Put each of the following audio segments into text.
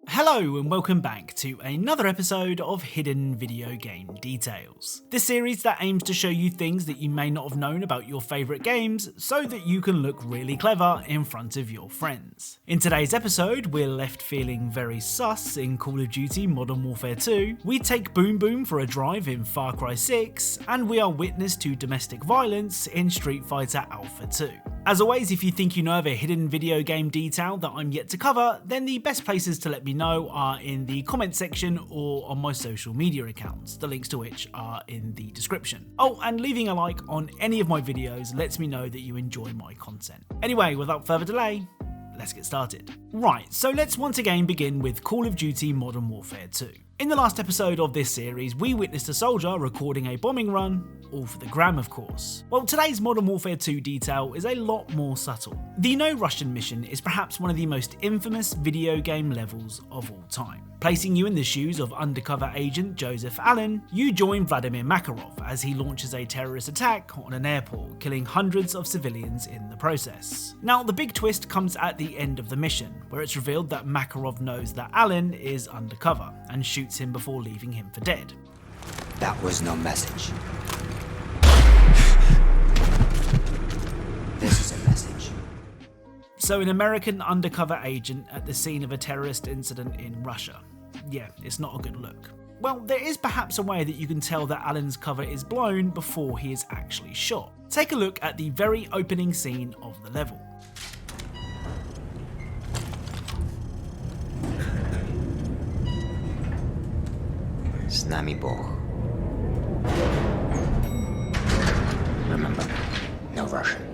Hello and welcome back to another episode of Hidden Video Game Details. This series that aims to show you things that you may not have known about your favourite games so that you can look really clever in front of your friends. In today's episode, we're left feeling very sus in Call of Duty Modern Warfare 2, we take Boom Boom for a drive in Far Cry 6, and we are witness to domestic violence in Street Fighter Alpha 2. As always, if you think you know of a hidden video game detail that I'm yet to cover, then the best places to let me know are in the comment section or on my social media accounts, the links to which are in the description. Oh, and leaving a like on any of my videos lets me know that you enjoy my content. Anyway, without further delay, let's get started. Right, so let's once again begin with Call of Duty Modern Warfare 2. In the last episode of this series, we witnessed a soldier recording a bombing run, all for the gram of course. Well, today's Modern Warfare 2 detail is a lot more subtle. The No Russian mission is perhaps one of the most infamous video game levels of all time. Placing you in the shoes of undercover agent Joseph Allen, you join Vladimir Makarov as he launches a terrorist attack on an airport, killing hundreds of civilians in the process. Now, the big twist comes at the end of the mission, where it's revealed that Makarov knows that Allen is undercover and shoots him before leaving him for dead. That was no message. This is a message. So an American undercover agent at the scene of a terrorist incident in Russia. Yeah, it's not a good look. Well, there is perhaps a way that you can tell that Allen's cover is blown before he is actually shot. Take a look at the very opening scene of the level. С нами Бог. Remember, no Russian.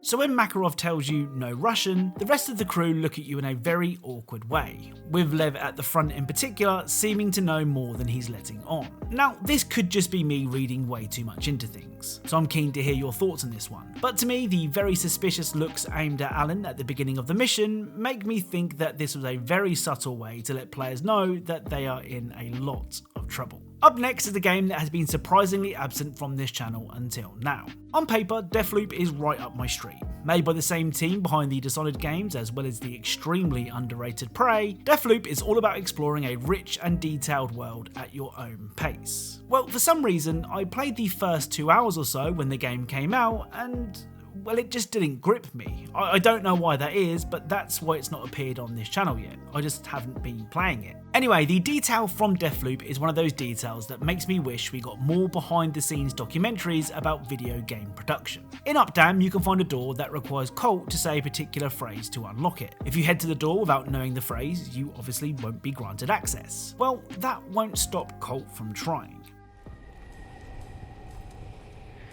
So when Makarov tells you no Russian, the rest of the crew look at you in a very awkward way, with Lev at the front in particular seeming to know more than he's letting on. Now, this could just be me reading way too much into things, so I'm keen to hear your thoughts on this one. But to me, the very suspicious looks aimed at Allen at the beginning of the mission make me think that this was a very subtle way to let players know that they are in a lot of trouble. Up next is a game that has been surprisingly absent from this channel until now. On paper, Deathloop is right up my street. Made by the same team behind the Dishonored games as well as the extremely underrated Prey, Deathloop is all about exploring a rich and detailed world at your own pace. Well, for some reason, I played the first 2 hours or so when the game came out and well, it just didn't grip me. I don't know why that is, but that's why it's not appeared on this channel yet. I just haven't been playing it. Anyway, the detail from Deathloop is one of those details that makes me wish we got more behind the scenes documentaries about video game production. In Updam, you can find a door that requires Colt to say a particular phrase to unlock it. If you head to the door without knowing the phrase, you obviously won't be granted access. Well, that won't stop Colt from trying.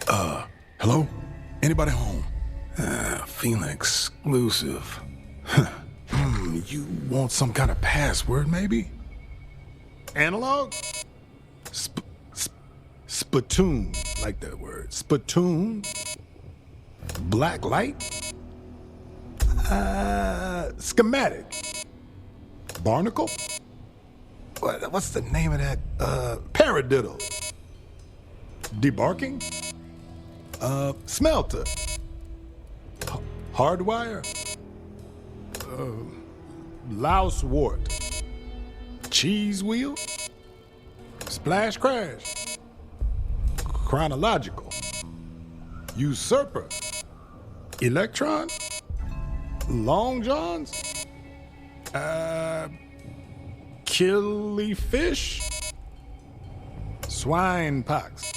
Hello? Anybody home? Feeling exclusive. You want some kind of password, maybe? Analog? Spittoon. Like that word. Spittoon? Black light? Schematic. Barnacle? What's the name of that? Paradiddle. Debarking? Smelter. Hardwire. Louse wart. Cheese wheel. Splash crash. Chronological. Usurper. Electron. Long johns. Killifish. Swine pox.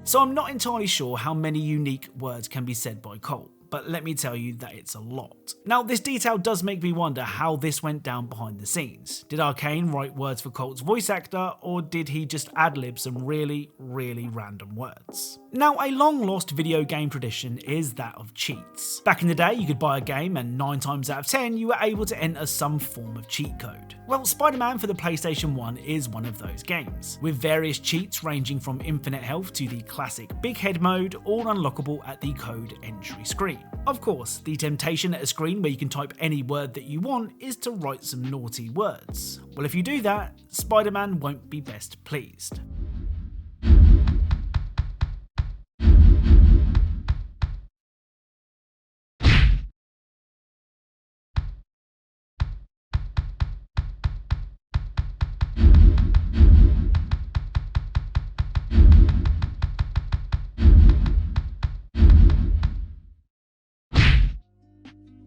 So I'm not entirely sure how many unique words can be said by Colt, but let me tell you that it's a lot. Now, this detail does make me wonder how this went down behind the scenes. Did Arcane write words for Colt's voice actor, or did he just ad-lib some really random words? Now, a long-lost video game tradition is that of cheats. Back in the day, you could buy a game and 9 times out of 10, you were able to enter some form of cheat code. Well, Spider-Man for the PlayStation 1 is one of those games, with various cheats ranging from infinite health to the classic big head mode, all unlockable at the code entry screen. Of course, the temptation at a screen where you can type any word that you want is to write some naughty words. Well, if you do that, Spider-Man won't be best pleased.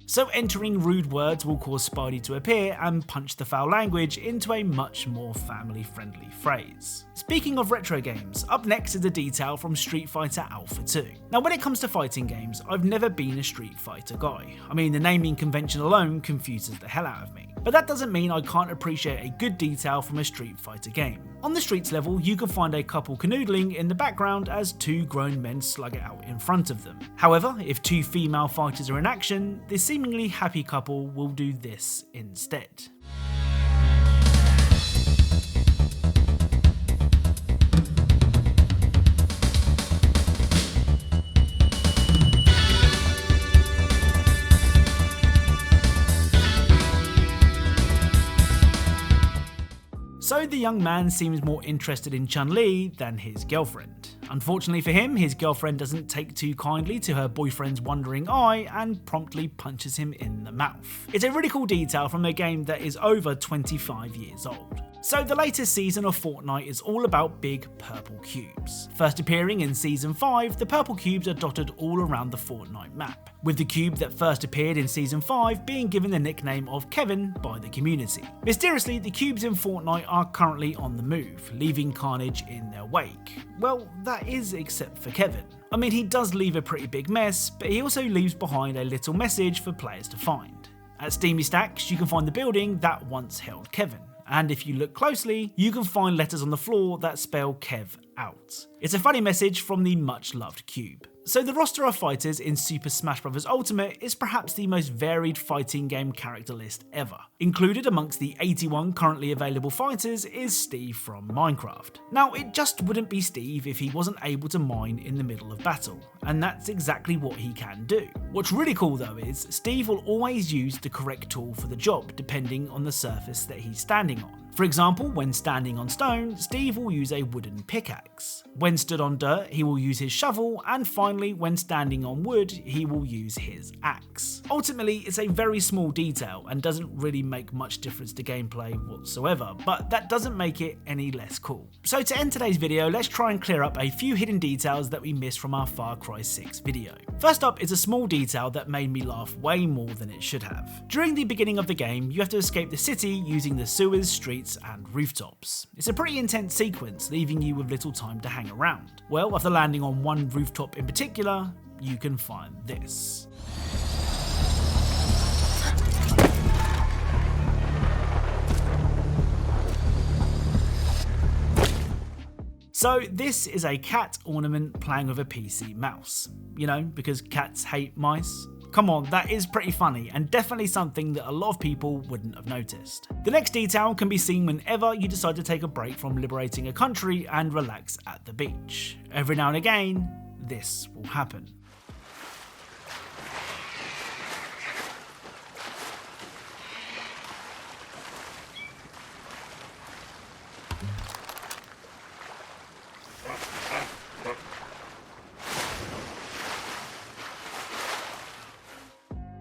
So entering rude words will cause Spidey to appear and punch the foul language into a much more family-friendly phrase. Speaking of retro games, up next is a detail from Street Fighter Alpha 2. Now when it comes to fighting games, I've never been a Street Fighter guy. I mean, the naming convention alone confuses the hell out of me. But that doesn't mean I can't appreciate a good detail from a Street Fighter game. On the streets level, you can find a couple canoodling in the background as two grown men slug it out in front of them. However, if two female fighters are in action, this seemingly happy couple will do this instead. So the young man seems more interested in Chun-Li than his girlfriend. Unfortunately for him, his girlfriend doesn't take too kindly to her boyfriend's wandering eye and promptly punches him in the mouth. It's a really cool detail from a game that is over 25 years old. So the latest season of Fortnite is all about big purple cubes. First appearing in Season 5, the purple cubes are dotted all around the Fortnite map, with the cube that first appeared in Season 5 being given the nickname of Kevin by the community. Mysteriously, the cubes in Fortnite are currently on the move, leaving carnage in their wake. Well, that is except for Kevin. I mean, he does leave a pretty big mess, but he also leaves behind a little message for players to find. At Steamy Stacks, you can find the building that once held Kevin. And if you look closely, you can find letters on the floor that spell Kev out. It's a funny message from the much loved cube. So the roster of fighters in Super Smash Bros. Ultimate is perhaps the most varied fighting game character list ever. Included amongst the 81 currently available fighters is Steve from Minecraft. Now it just wouldn't be Steve if he wasn't able to mine in the middle of battle, and that's exactly what he can do. What's really cool though is Steve will always use the correct tool for the job depending on the surface that he's standing on. For example, when standing on stone, Steve will use a wooden pickaxe. When stood on dirt, he will use his shovel, and finally, when standing on wood, he will use his axe. Ultimately, it's a very small detail and doesn't really make much difference to gameplay whatsoever, but that doesn't make it any less cool. So to end today's video, let's try and clear up a few hidden details that we missed from our Far Cry 6 video. First up is a small detail that made me laugh way more than it should have. During the beginning of the game, you have to escape the city using the sewers, streets, and rooftops. It's a pretty intense sequence, leaving you with little time to hang around. Well, after landing on one rooftop in particular, you can find this. So this is a cat ornament playing with a PC mouse. You know, because cats hate mice. Come on, that is pretty funny and definitely something that a lot of people wouldn't have noticed. The next detail can be seen whenever you decide to take a break from liberating a country and relax at the beach. Every now and again, this will happen.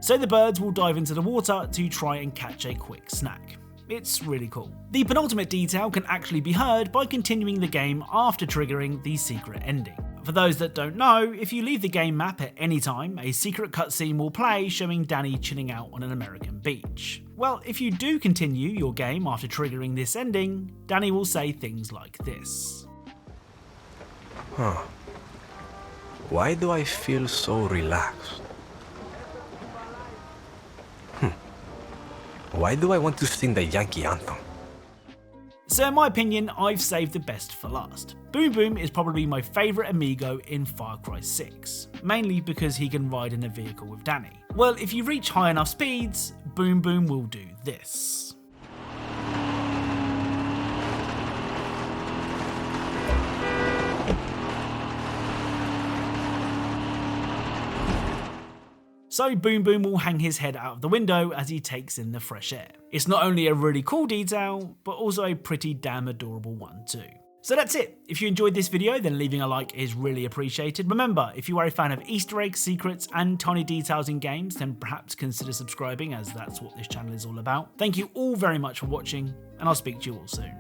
So the birds will dive into the water to try and catch a quick snack. It's really cool. The penultimate detail can actually be heard by continuing the game after triggering the secret ending. For those that don't know, if you leave the game map at any time, a secret cutscene will play showing Danny chilling out on an American beach. Well, if you do continue your game after triggering this ending, Danny will say things like this. Huh. Why do I feel so relaxed? Why do I want to sing the Yankee anthem? So in my opinion, I've saved the best for last. Boom Boom is probably my favourite amigo in Far Cry 6, mainly because he can ride in a vehicle with Danny. Well, if you reach high enough speeds, Boom Boom will do this. So Boom Boom will hang his head out of the window as he takes in the fresh air. It's not only a really cool detail, but also a pretty damn adorable one too. So that's it. If you enjoyed this video, then leaving a like is really appreciated. Remember, if you are a fan of Easter eggs, secrets, and tiny details in games, then perhaps consider subscribing, as that's what this channel is all about. Thank you all very much for watching, and I'll speak to you all soon.